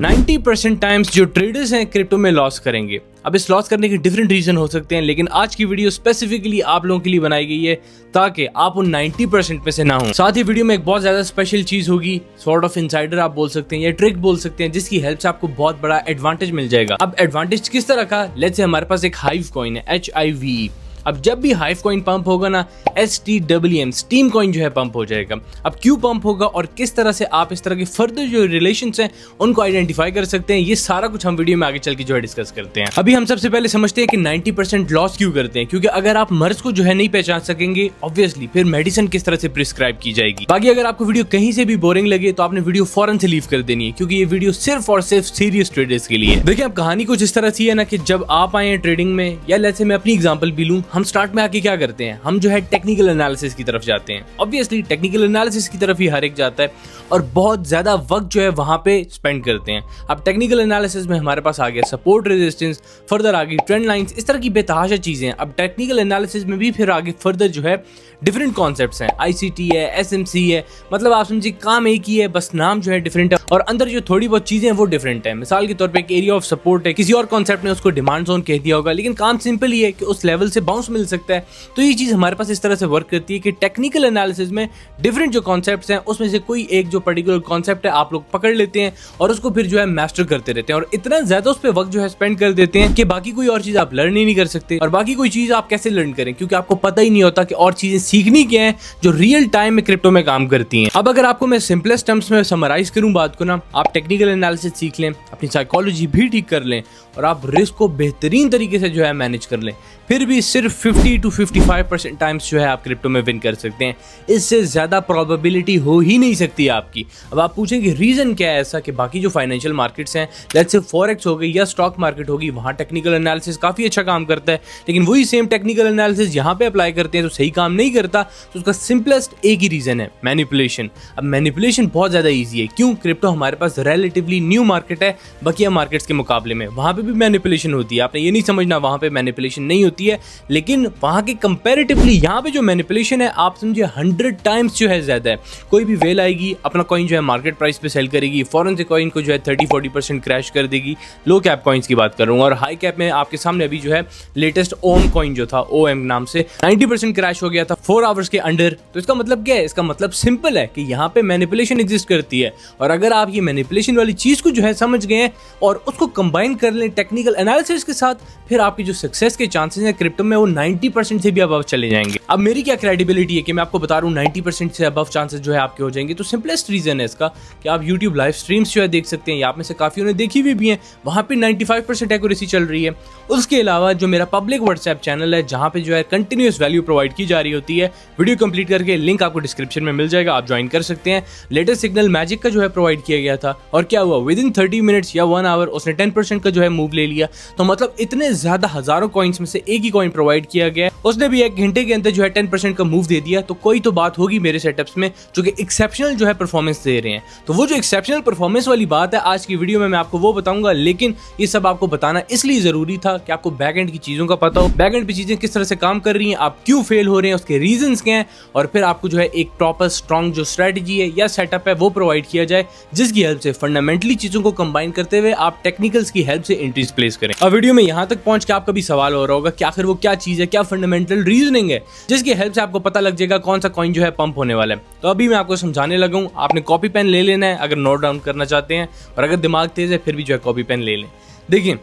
90% times जो traders हैं crypto में लॉस करेंगे। अब इस लॉस करने के डिफरेंट रीजन हो सकते हैं, लेकिन आज की वीडियो स्पेसिफिकली आप लोगों के लिए बनाई गई है ताकि आप उन 90% में से ना हो। साथ ही वीडियो में एक बहुत ज्यादा स्पेशल चीज होगी, सॉर्ट ऑफ इनसाइडर आप बोल सकते हैं या ट्रिक बोल सकते हैं, जिसकी हेल्प से आपको बहुत बड़ा एडवांटेज मिल जाएगा। अब एडवांटेज किस तरह का? लेट्स से हमारे पास एक हाइव कॉइन है, HIVE। अब जब भी हाइव कॉइन पंप होगा ना, STWM स्टीम कॉइन जो है पंप हो जाएगा। अब क्यों पंप होगा और किस तरह से आप इस तरह के फर्दर जो रिलेशंस हैं उनको आइडेंटिफाई कर सकते हैं, ये सारा कुछ हम वीडियो में आगे चल के जो है डिस्कस करते हैं। अभी हम सबसे पहले समझते हैं कि 90% लॉस क्यों करते हैं, क्योंकि अगर आप मर्ज को जो है नहीं पहचान सकेंगे, ऑब्वियसली फिर मेडिसिन किस तरह से प्रिस्क्राइब की जाएगी। बाकी अगर आपको वीडियो कहीं से भी बोरिंग लगे तो आपने वीडियो फौरन से लीव कर देनी है, क्योंकि ये वीडियो सिर्फ और सिर्फ सीरियस ट्रेडर्स के लिए। देखिए, अब कहानी कुछ इस तरह सी है ना कि जब आप आए हैं ट्रेडिंग में, या लेट्स से मैं अपनी एग्जांपल भी लूं, हम स्टार्ट में आके क्या करते हैं, हम जो है टेक्निकल एनालिसिस की तरफ जाते हैं। ऑब्वियसली टेक्निकल एनालिसिस की तरफ ही हर एक जाता है और बहुत ज्यादा वक्त जो है वहां पे स्पेंड करते हैं। अब टेक्निकल एनालिसिस में हमारे पास आ गया सपोर्ट, रेजिस्टेंस, फर्दर आ गई ट्रेंड लाइंस, इस तरह की बेतहाशा चीजें हैं। अब टेक्निकल एनालिसिस में भी फिर आगे फर्दर जो है डिफरेंट कॉन्सेप्ट्स हैं, ICT है, SMC है, मतलब आप समझिए काम एक ही है, बस नाम जो है डिफरेंट है और अंदर जो थोड़ी बहुत चीजें हैं वो डिफरेंट है। मिसाल के तौर पे एक एरिया ऑफ सपोर्ट है, किसी और कॉन्सेप्ट ने उसको डिमांड जोन कह दिया होगा, लेकिन काम सिंपल ही है कि उस लेवल से बाउंस मिल सकता है। तो ये चीज हमारे पास इस तरह से वर्क करती है कि टेक्निकल एनालिसिस में डिफरेंट जो कॉन्सेप्ट्स हैं उसमें से कोई एक जो पर्टिकुलर कॉन्सेप्ट है आप लोग पकड़ लेते हैं और उसको फिर जो है मास्टर करते रहते हैं और इतना ज्यादा उस पर वक्त जो है स्पेंड कर देते हैं कि बाकी कोई और चीज आप लर्न ही नहीं कर सकते। और बाकी कोई चीज आप कैसे लर्न करें, क्योंकि आपको पता ही नहीं होता कि और चीजें सीखनी क्या है जो रियल टाइम में क्रिप्टो में काम करती हैं। अब अगर आपको मैं सिंपलेस्ट टर्म्स में समराइज करूं बात को ना, आप टेक्निकल एनालिसिस सीख लें, अपनी साइकोलॉजी भी ठीक कर लें और आप रिस्क को बेहतरीन तरीके से जो है मैनेज कर लें, फिर भी सिर्फ 50 to 55% टाइम्स जो है आप क्रिप्टो में विन कर सकते हैं। इससे ज्यादा प्रोबेबिलिटी हो ही नहीं सकती आपकी। अब आप पूछेंगे रीजन क्या है ऐसा कि बाकी जो फाइनेंशियल मार्केट्स हैं, लेट्स से फॉरेक्स हो गई या स्टॉक मार्केट होगी, वहां टेक्निकल एनालिसिस काफी अच्छा काम करता है, लेकिन वही सेम टेक्निकल एनालिसिस यहाँ पे अप्लाई करते हैं तो सही काम नहीं करता। तो उसका सिंपलेस्ट एक ही रीजन है, मैनिपुलेशन। अब मैनिपुलेशन बहुत ज्यादा ईजी है। क्यों? क्रिप्टो हमारे पास रिलेटिवली न्यू मार्केट है बकिया मार्केट्स के मुकाबले में, वहां पे भी मैनिपुलेशन होती है। आपने ये नहीं समझना वहां पे मैनिपुलेशन नहीं होती है, लेकिन वहां के कंपैरेटिवली यहाँ पे जो मैनिपुलेशन है आप समझिए 100 टाइम्स जो है ज्यादा है। कोई भी वेल आएगी, अपना कॉइन जो है मार्केट प्राइस पे सेल करेगी, फौरन से कॉइन को जो है 30-40% क्रैश कर देगी। लो कैप कॉइन्स की बात कर रहा हूँ, और हाई कैप में आपके सामने अभी जो है लेटेस्ट ओम कॉइन जो था, OM नाम से 90% क्रैश हो गया था 4 आवर्स के अंडर। तो इसका मतलब क्या है? इसका मतलब सिंपल है कि यहाँ पे मैनिपुलेशन एग्जिस्ट करती है, और अगर आप ये मैनिपुलेशन वाली चीज को जो है समझ गए हैं और उसको कंबाइन कर लें टेक्निकल एनालिसिस के साथ, फिर आपकी जो सक्सेस के चांसेस हैं क्रिप्टो में वो 90% से भी अबव चले जाएंगे। अब मेरी क्या क्रेडिबिलिटी है कि मैं आपको बता रहा हूँ 90% से अबव चांसेस जो है आपके हो जाएंगे? तो सिंपलेस्ट रीजन है इसका कि आप YouTube लाइव स्ट्रीम्स जो है देख सकते हैं, या आप में से काफी ने देखी भी हैं, वहां पे 95% एक्यूरेसी चल रही है। उसके अलावा जो मेरा पब्लिक व्हाट्सएप चैनल है, जहां पे जो है कंटिन्यूअस वैल्यू प्रोवाइड की जा रही होती है, वीडियो कंप्लीट करके लिंक आपको डिस्क्रिप्शन में मिल जाएगा, आप ज्वाइन कर सकते हैं। लेटेस्ट सिग्नल मैजिक का जो है प्रोवाइड किया गया था, और क्या हुआ, विद इन 30 मिनट्स या 1 आवर उसने 10% का जो है मूव ले लिया। तो मतलब इतने ज्यादा हजारों कॉइन्स में से एक ही कॉइन प्रोवाइड किया गया, उसने भी 1 घंटे के अंदर जो है 10% का मूव दे दिया। तो कोई तो बात होगी मेरे सेटअप्स में जो कि एक्सेप्शनल जो है परफॉर्मेंस दे रहे हैं। तो वो जो एक्सेप्शनल परफॉर्मेंस वाली बात है आज की वीडियो में मैं आपको वो बताऊंगा, लेकिन ये सब आपको बताना इसलिए जरूरी था कि आपको बैकएंड की चीजों का पता हो, बैकएंड पे चीजें किस तरह से काम कर रही हैं, आप क्यों फेल हो रहे हैं, उसके रीजंस क्या हैं, और फिर आपको जो है एक प्रॉपर स्ट्रॉन्ग जो स्ट्रेटजी है या सेटअप है वो प्रोवाइड किया जाए, जिसकी हेल्प से फंडामेंटली चीजों को कंबाइन करते हुए आप टेक्निकल्स की हेल्प से एंट्रीज प्लेस करें। अब वीडियो में यहाँ तक पहुंच के आपका भी सवाल हो रहा होगा कि आखिर वो क्या चीज है, क्या फंडामेंटल रीजनिंग है जिसकी हेल्प से आपको पता लग जाएगा कौन सा कॉइन जो है पंप होने वाला है। तो अभी मैं आपको समझाने लगा हूं, आपने कॉपी पेन ले लेना है अगर नोट डाउन करना चाहते हैं, और अगर दिमाग तेज है फिर भी जो है कॉपी पेन ले लें। देखिए,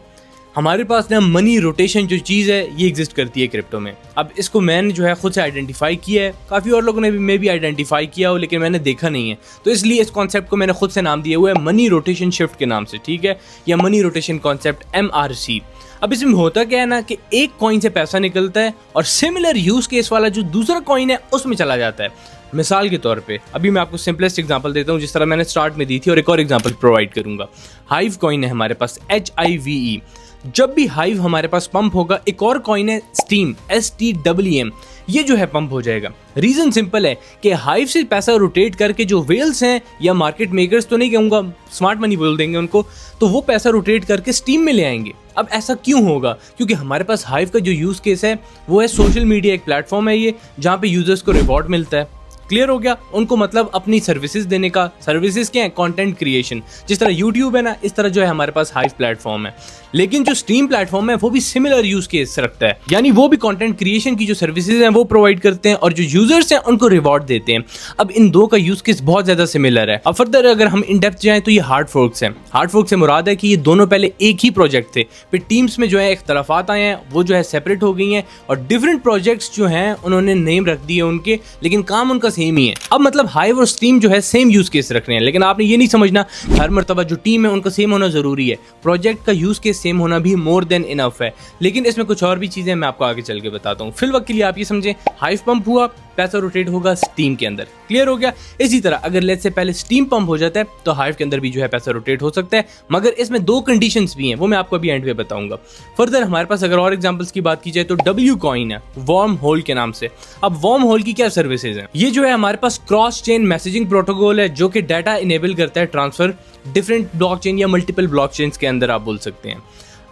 हमारे पास ना मनी रोटेशन जो चीज़ है ये एग्जिस्ट करती है क्रिप्टो में। अब इसको मैंने जो है खुद से आइडेंटिफाई किया है, काफ़ी और लोगों ने भी मे भी आइडेंटिफाई किया हो, लेकिन मैंने देखा नहीं है, तो इसलिए इस कॉन्सेप्ट को मैंने खुद से नाम दिया हुआ है मनी रोटेशन शिफ्ट के नाम से, ठीक है, या मनी रोटेशन कॉन्सेप्ट MRC। अब इसमें होता क्या है ना कि एक कॉइन से पैसा निकलता है और सिमिलर यूज केस वाला जो दूसरा कॉइन है उसमें चला जाता है। मिसाल के तौर पे अभी मैं आपको सिंपलेस्ट एग्जांपल देता हूँ, जिस तरह मैंने स्टार्ट में दी थी, और एक और एग्जांपल प्रोवाइड करूंगा। हाइव कॉइन है हमारे पास, HIVE। जब भी हाइव हमारे पास पंप होगा, एक और कॉइन है स्टीम, STWM, ये जो है पंप हो जाएगा। रीजन सिंपल है कि हाइव से पैसा रोटेट करके जो वेल्स हैं, या मार्केट मेकर्स तो नहीं कहूंगा, स्मार्ट मनी बोल देंगे उनको, तो वो पैसा रोटेट करके स्टीम में ले आएंगे। अब ऐसा क्यों होगा? क्योंकि हमारे पास हाइव का जो यूज केस है वो है सोशल मीडिया, एक प्लेटफॉर्म है ये जहाँ पे यूजर्स को रिवॉर्ड मिलता है। क्लियर हो गया? उनको मतलब अपनी सर्विसेज देने का। सर्विसेज क्या है? Content creation. जिस तरह यूट्यूब है ना, इस तरह जो है हमारे पास हाइव प्लेटफॉर्म है। लेकिन जो स्ट्रीम प्लेटफॉर्म है वो भी सिमिलर यूज केस रखता है, यानी वो भी कंटेंट क्रिएशन की जो सर्विसेज हैं वो प्रोवाइड करते हैं और जो यूजर्स हैं उनको रिवॉर्ड देते हैं। अब इन दो का यूज केस बहुत ज्यादा सिमिलर है। अब फर्दर अगर हम इन डेप्थ जाएं तो ये हार्ड फोर्क्स हैं। हार्ड फोर्क से मुराद है कि ये दोनों पहले एक ही प्रोजेक्ट थे, फिर टीम्स में जो है इख्तलाफात आए हैं, वो जो है सेपरेट हो गई हैं और डिफरेंट प्रोजेक्ट्स जो हैं उन्होंने नेम रख दिए उनके, लेकिन काम उनका सेम ही है। अब मतलब हाइव और स्ट्रीम जो है सेम यूज केस रख रहे हैं, लेकिन आपने ये नहीं समझना हर मरतबा जो टीम है उनका सेम होना जरूरी है। प्रोजेक्ट का यूज केस सेम होना भी मोर देन इनफ है, लेकिन इसमें कुछ और भी चीजें मैं आपको आगे चल के बताता हूँ। फिल वक्त के लिए आप ये समझें, हाइव पंप हुआ, पैसा रोटेट होगा स्टीम के अंदर। क्लियर हो गया? इसी तरह अगर लेट्स से पहले स्टीम पंप हो जाता है तो हाइव के अंदर भी जो है पैसा रोटेट हो सकता है, मगर इसमें दो कंडीशंस भी हैं, वो मैं आपको अभी एंड पे बताऊंगा। फर्दर हमारे पास अगर और एग्जांपल्स की बात की जाए तो डब्ल्यू कॉइन है वार्म होल के नाम से। अब वार्म होल की क्या सर्विसेज हैं? ये जो है हमारे पास क्रॉस चेन मैसेजिंग प्रोटोकॉल है जो कि डाटा इनेबल करता है ट्रांसफर डिफरेंट ब्लॉकचेन या मल्टीपल ब्लॉकचेन्स के अंदर, आप बोल सकते हैं।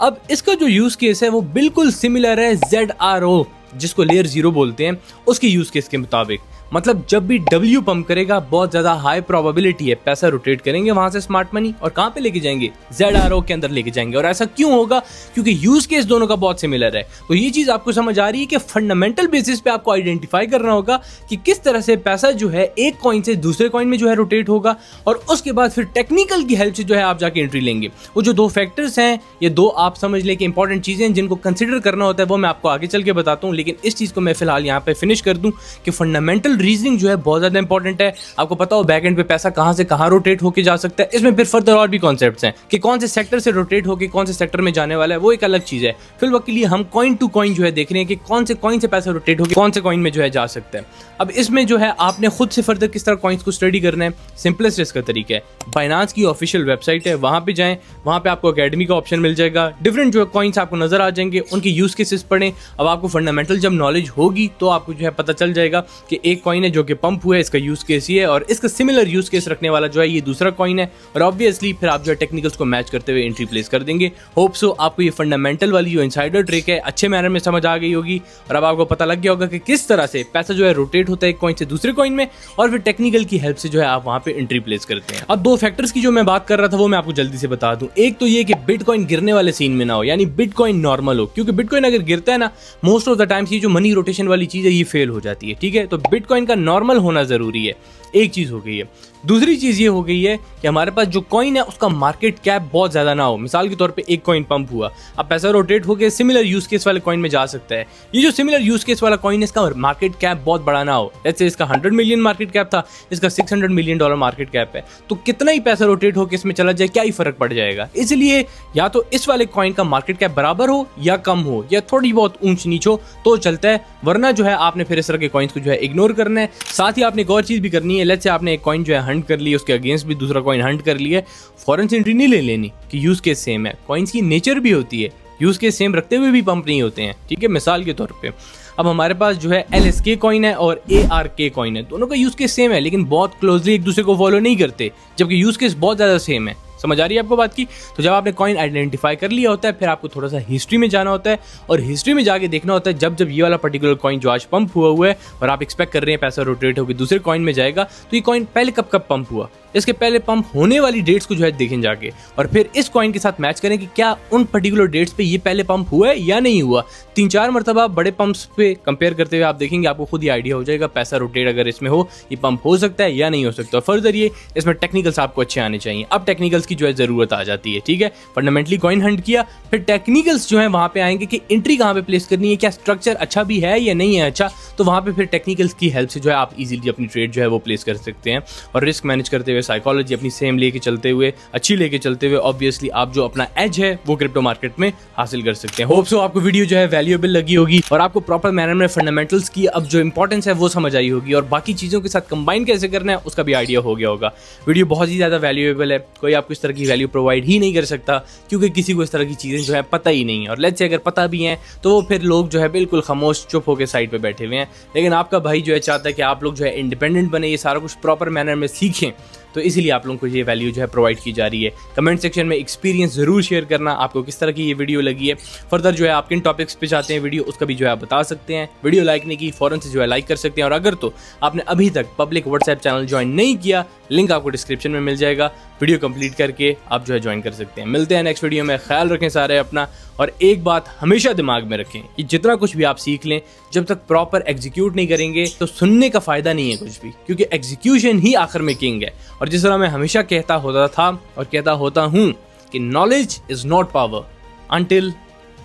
अब इसका जो यूज केस है वो बिल्कुल सिमिलर है ZRO, जिसको लेयर 0 बोलते हैं, उसके यूज केस के मुताबिक। मतलब जब भी डब्ल्यू पंप करेगा बहुत ज्यादा हाई प्रोबेबिलिटी है पैसा रोटेट करेंगे वहां से स्मार्ट मनी, और कहां पे लेके जाएंगे? ZRO के अंदर लेके जाएंगे। और ऐसा क्यों होगा? क्योंकि यूज केस दोनों का बहुत सिमिलर है। तो ये चीज आपको समझ आ रही है कि फंडामेंटल बेसिस पे आपको आइडेंटिफाई करना होगा कि किस तरह से पैसा जो है एक कॉइन से दूसरे कॉइन में जो है रोटेट होगा, और उसके बाद फिर टेक्निकल की हेल्प से जो है आप जाके एंट्री लेंगे। वो जो दो फैक्टर्स हैं, ये दो आप समझ लें कि इंपॉर्टेंट चीजें जिनको कंसिडर करना होता है, वो मैं आपको आगे चल के बताता हूँ। लेकिन इस चीज को मैं फिलहाल यहाँ पे फिनिश कर दूं कि फंडामेंटल रीजनिंग जो है बहुत ज्यादा इंपॉर्टेंट है। आपको पता हो बैकएंड पे पैसा कहां से कहां रोटेट होके जा सकता है। इसमें फिर फर्दर और भी कॉन्सेप्ट्स हैं कि कौन से सेक्टर से रोटेट होके कौन से सेक्टर में जाने वाला है, वो एक अलग चीज है। फिर वक्त के लिए हम कॉइन टू कॉइन जो है देख रहे हैं कि कौन से कॉइन से पैसा रोटेट होके कौन से कॉइन में जो है जा सकता है। अब इसमें जो है आपने खुद से फर्दर किस तरह कॉइन्स को स्टडी करना है, सिंपलेस्ट इसका तरीका है, बाइनांस की ऑफिशियल वेबसाइट है, वहां पे जाएं, वहां पे आपको अकेडमी का ऑप्शन मिल जाएगा, डिफरेंट जो कॉइन्स आपको नजर आ जाएंगे, उनके यूज केसेस पढ़ें। अब आपको फंडामेंटल जब नॉलेज होगी तो आपको जो है पता चल जाएगा कि एक कॉइन है जो कि पंप हुआ है, इसका यूज केस ये है, और इसका सिमिलर यूज केस रखने वाला जो है ये दूसरा कॉइन है। और ऑब्वियसली फिर आप जो है टेक्निकल्स को मैच करते हुए एंट्री प्लेस कर देंगे। होप सो आपको ये फंडामेंटल वाली जो इनसाइडर ट्रिक है अच्छे मैनर में समझ आ गई होगी, और अब आपको पता लग गया होगा कि किस तरह से पैसा जो है रोटेट होता है एक कॉइन से दूसरे कॉइन में, और फिर टेक्निकल की हेल्प से जो है आप वहां पे एंट्री प्लेस करते हैं। अब दो फैक्टर्स की जो मैं बात कर रहा था वो मैं आपको जल्दी से बता दूं। एक तो ये कि बिटकॉइन गिरने वाले सीन में ना हो, यानी बिटकॉइन नॉर्मल हो, क्योंकि बिटकॉइन अगर गिरता है ना, मोस्ट ऑफ द टाइम्स ये जो मनी रोटेशन वाली चीज है ये फेल हो जाती है। ठीक है, तो बिटकॉइन का नॉर्मल होना जरूरी है, एक चीज हो गई है। दूसरी चीज ये हो गई है कि हमारे पास जो कॉइन है उसका मार्केट कैप बहुत ज्यादा ना हो। मिसाल के तौर पे एक कॉइन पंप हुआ, अब पैसा रोटेट होकर सिमिलर यूज केस वाले कॉइन में जा सकता है। ये जो सिमिलर यूज केस वाला कॉइन है इसका मार्केट कैप बहुत बड़ा ना हो। जैसे इसका 100 मिलियन मार्केट कैप था, इसका $600 मिलियन मार्केट कैप है, तो कितना ही पैसा रोटेट होकर इसमें चला जाए क्या ही फर्क पड़ जाएगा। इसलिए या तो इस वाले कॉइन का मार्केट कैप बराबर हो या कम हो या थोड़ी बहुत ऊंच नीच हो तो चलता है, वरना जो है आपने फिर इस तरह के कॉइन्स को जो है इग्नोर करना है। साथ ही आपने एक और चीज भी करनी है, लेट्स से आपने एक कॉइन जो है हंट कर ली, उसके अगेंस्ट भी दूसरा कॉइन हंट कर लिया, फॉरेन से एंट्री नहीं ले लेनी कि यूज केस सेम है। कॉइन्स की नेचर भी होती है, यूज केस सेम रखते हुए भी पंप नहीं होते हैं। ठीक है, मिसाल के तौर पे अब हमारे पास जो है LSK कॉइन है और ARK कॉइन है, दोनों का यूज केस सेम है लेकिन बहुत क्लोजली एक दूसरे को फॉलो नहीं करते, जबकि यूज केस बहुत ज्यादा सेम है। समझ आ रही है आपको बात की? तो जब आपने कॉइन आइडेंटिफाई कर लिया होता है, फिर आपको थोड़ा सा हिस्ट्री में जाना होता है, और हिस्ट्री में जाके देखना होता है जब जब ये वाला पर्टिकुलर कॉइन जो आज पंप हुआ है और आप एक्सपेक्ट कर रहे हैं पैसा रोटेट होकर दूसरे कॉइन में जाएगा, तो ये कॉइन पहले कब कब पंप हुआ, इसके पहले पंप होने वाली डेट्स को जो है देखें जाके, और फिर इस कॉइन के साथ मैच करें कि क्या उन पर्टिकुलर डेट्स पे ये पहले पंप हुआ है या नहीं हुआ। 3-4 मरतबा बड़े पंप्स पे कंपेयर करते हुए आप देखेंगे, आपको खुद ही आइडिया हो जाएगा पैसा रोटेट अगर इसमें हो ये पंप हो सकता है या नहीं हो सकता। और फर्दर ये इसमें टेक्निकल्स आपको अच्छे आने चाहिए। अब टेक्निकल्स की जो है जरूरत आ जाती है। ठीक है, फंडामेंटली कॉइन हंट किया, फिर टेक्निकल्स जो है वहां पे आएंगे कि एंट्री कहां पे प्लेस करनी है, क्या स्ट्रक्चर अच्छा भी है या नहीं है अच्छा, तो वहां पे फिर टेक्निकल्स की हेल्प से जो है आप इजीली अपनी ट्रेड जो है वो प्लेस कर सकते हैं। और रिस्क मैनेज करते हुए, साइकोलॉजी अपनी सेम लेके चलते हुए, अच्छी लेके चलते हुए, ऑब्वियसली आप जो अपना एज है वो क्रिप्टो मार्केट में हासिल कर सकते हैं। होप सो आपको वीडियो जो है वैल्यूएबल लगी होगी और आपको प्रॉपर मैनर में फंडामेंटल्स की अब जो इंपॉर्टेंस है वो समझ आई होगी, और बाकी चीजों के साथ कंबाइन कैसे करना है उसका भी आइडिया हो गया होगा। वीडियो बहुत ही ज्यादा वैल्यूएबल है, कोई आपको इस तरह की वैल्यू प्रोवाइड ही नहीं कर सकता क्योंकि किसी को इस तरह की चीजें जो है पता ही नहीं है। और लेट्स से अगर पता भी है तो वो फिर लोग जो है बिल्कुल खामोश चुप होकर साइड पे बैठे हुए हैं। लेकिन आपका भाई जो है चाहता है कि आप लोग जो है इंडिपेंडेंट बने, ये सारा कुछ प्रॉपर मैनर में सीखें। तो इसीलिए आप लोगों को ये वैल्यू जो है प्रोवाइड की जा रही है। कमेंट सेक्शन में एक्सपीरियंस जरूर शेयर करना, आपको किस तरह की ये वीडियो लगी है। फर्दर जो है आप किन टॉपिक्स पे चाहते हैं वीडियो, उसका भी जो है आप बता सकते हैं। वीडियो लाइक नहीं की फौरन से जो है लाइक कर सकते हैं, और अगर तो आपने अभी तक पब्लिक व्हाट्सएप चैनल ज्वाइन नहीं किया, लिंक आपको डिस्क्रिप्शन में मिल जाएगा। वीडियो कंप्लीट करके आप जो है ज्वाइन कर सकते हैं। मिलते हैं नेक्स्ट वीडियो में। ख्याल रखें सारे अपना, और एक बात हमेशा दिमाग में रखें कि जितना कुछ भी आप सीख लें, जब तक प्रॉपर एग्जीक्यूट नहीं करेंगे तो सुनने का फायदा नहीं है कुछ भी, क्योंकि एग्जीक्यूशन ही आखिर में किंग है। और जिस तरह मैं हमेशा कहता होता था और कहता होता हूं कि knowledge is not power until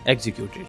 executed.